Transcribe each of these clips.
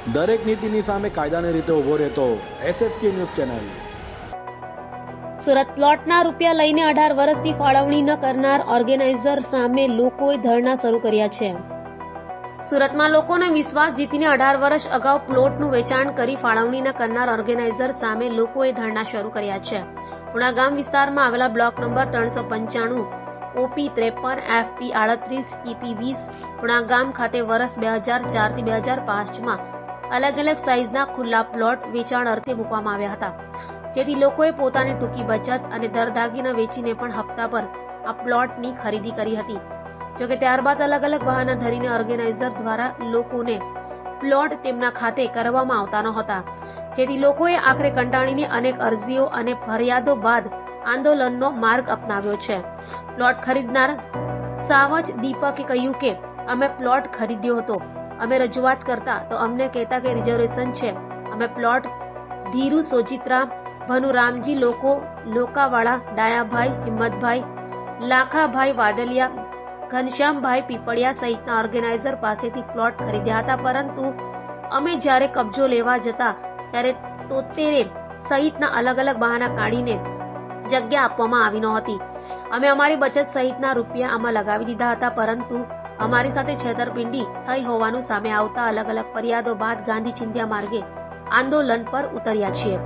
દરેક નીતિની સામે કાયદાની રીતે ઊભો રહેતો SSK ન્યૂઝ ચેનલ। સુરત પ્લોટના રૂપિયા લઈને 18 વર્ષથી ફાળવણી ન કરનાર ઓર્ગેનાઇઝર સામે લોકોએ ધરણા શરૂ કર્યા છે। સુરતમાં લોકોનો વિશ્વાસ જીતીને 18 વર્ષ અગાઉ પ્લોટનું વેચાણ કરી ફાળવણી ન કરનાર ઓર્ગેનાઇઝર સામે લોકોએ ધરણા શરૂ કર્યા છે। પુણા ગામ વિસ્તારમાં આવેલા block number 395 OP 53 FP 38 TP 20 Puna ગામ ખાતે વર્ષ 2004 થી 2005 માં અલગ અલગ સાઇઝના ખુલ્લા પ્લોટ વેચાણ અર્થે મૂકવામાં આવ્યા હતા, જેથી લોકોએ પોતાની ટૂંકી બચત અને દરદાગીના વેચીને પણ હપ્તા પર આ પ્લોટની ખરીદી કરી હતી। જોકે ત્યારબાદ અલગ અલગ બહાના ધરીને ઓર્ગેનાઇઝર દ્વારા લોકોને પ્લોટ તેમના ખાતે કરવામાં આવતા નહોતા, જેથી લોકોએ આખરે કંટાળીને અનેક અરજીઓ અને ફરિયાદો બાદ આંદોલનનો માર્ગ અપનાવ્યો છે। પ્લોટ ખરીદનાર સાવજ દીપકે કહ્યું કે અમે પ્લોટ ખરીદ્યો હતો, અમે રજૂઆત કરતા તો અમને કહેતા કે રિઝર્વેશન છે। અમે પ્લોટ ધીરુ સોજિત્રા, ભનુરામજી લોકાવાળા, ડાયાભાઈ, હિંમતભાઈ, લાખાભાઈ વાડલિયા, ઘનશ્યામભાઈ પીપળિયા સહિતના ઓર્ગેનાઇઝર પાસેથી પ્લોટ ખરીદ્યા હતા, પરંતુ અમે જ્યારે કબજો લેવા જતા ત્યારે 73 સહિતના અલગ અલગ બહાના કાઢીને જગ્યા આપવામાં આવી નહોતી। અમે અમારી બચત સહિતના રૂપિયા આમાં લગાવી દીધા હતા, પરંતુ અમારી સાથે છેતરપિંડી થઈ હોવાનું સામે આવતા અલગ અલગ ફરિયાદો બાદ ગાંધી ચિંધ્યા માર્ગે આંદોલન પર ઉતર્યા છીએ।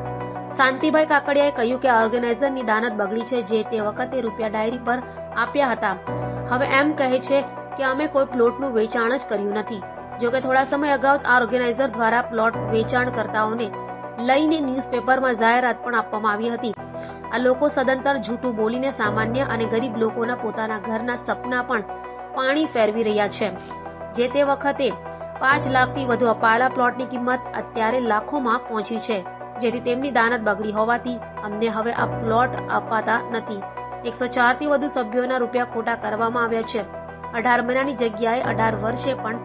શાંતિભાઈ કાકડિયાએ કહ્યું કે ઓર્ગેનાઇઝરની દાનત બગડી છે, જે તે વખતે રૂપિયા ડાયરી પર આપ્યા હતા, હવે એમ કહે છે કે અમે કોઈ પ્લોટનું વેચાણ જ કર્યું નથી। જોકે થોડા સમય અગાઉ આ ઓર્ગેનાઇઝર દ્વારા પ્લોટ વેચાણકર્તાઓને લઈને ન્યૂઝપેપરમાં જાહેરાત પણ આપવામાં આવી હતી। આ લોકો સદંતર જૂઠું બોલીને સામાન્ય અને ગરીબ લોકોના પોતાના ઘરના સપના પણ પાણી ફેરવી રહ્યા છે। જે તે વખતે 5 લાખથી વધુ અપાયેલા પ્લોટની કિંમત અત્યારે લાખોમાં પહોંચી છે, જેથી તેમની દાનત બગડી હોવાથી અમને હવે આ પ્લોટ અપાતા નથી। 104 થી વધુ સભ્યોના રૂપિયા ખોટા કરવામાં આવ્યા છે। 18 મહિનાની જગ્યાએ 18 વર્ષે પણ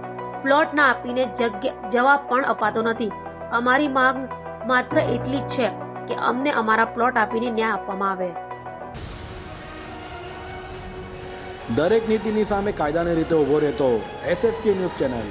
પ્લોટ ના આપીને જવાબ પણ અપાતો નથી। અમારી માંગ માત્ર એટલી જ છે કે અમને અમારા પ્લોટ આપીને ન્યાય આપવામાં આવે। દરેક નીતિની સામે કાયદાની રીતે ઊભો રહેતો SSK ન્યૂઝ ચેનલ।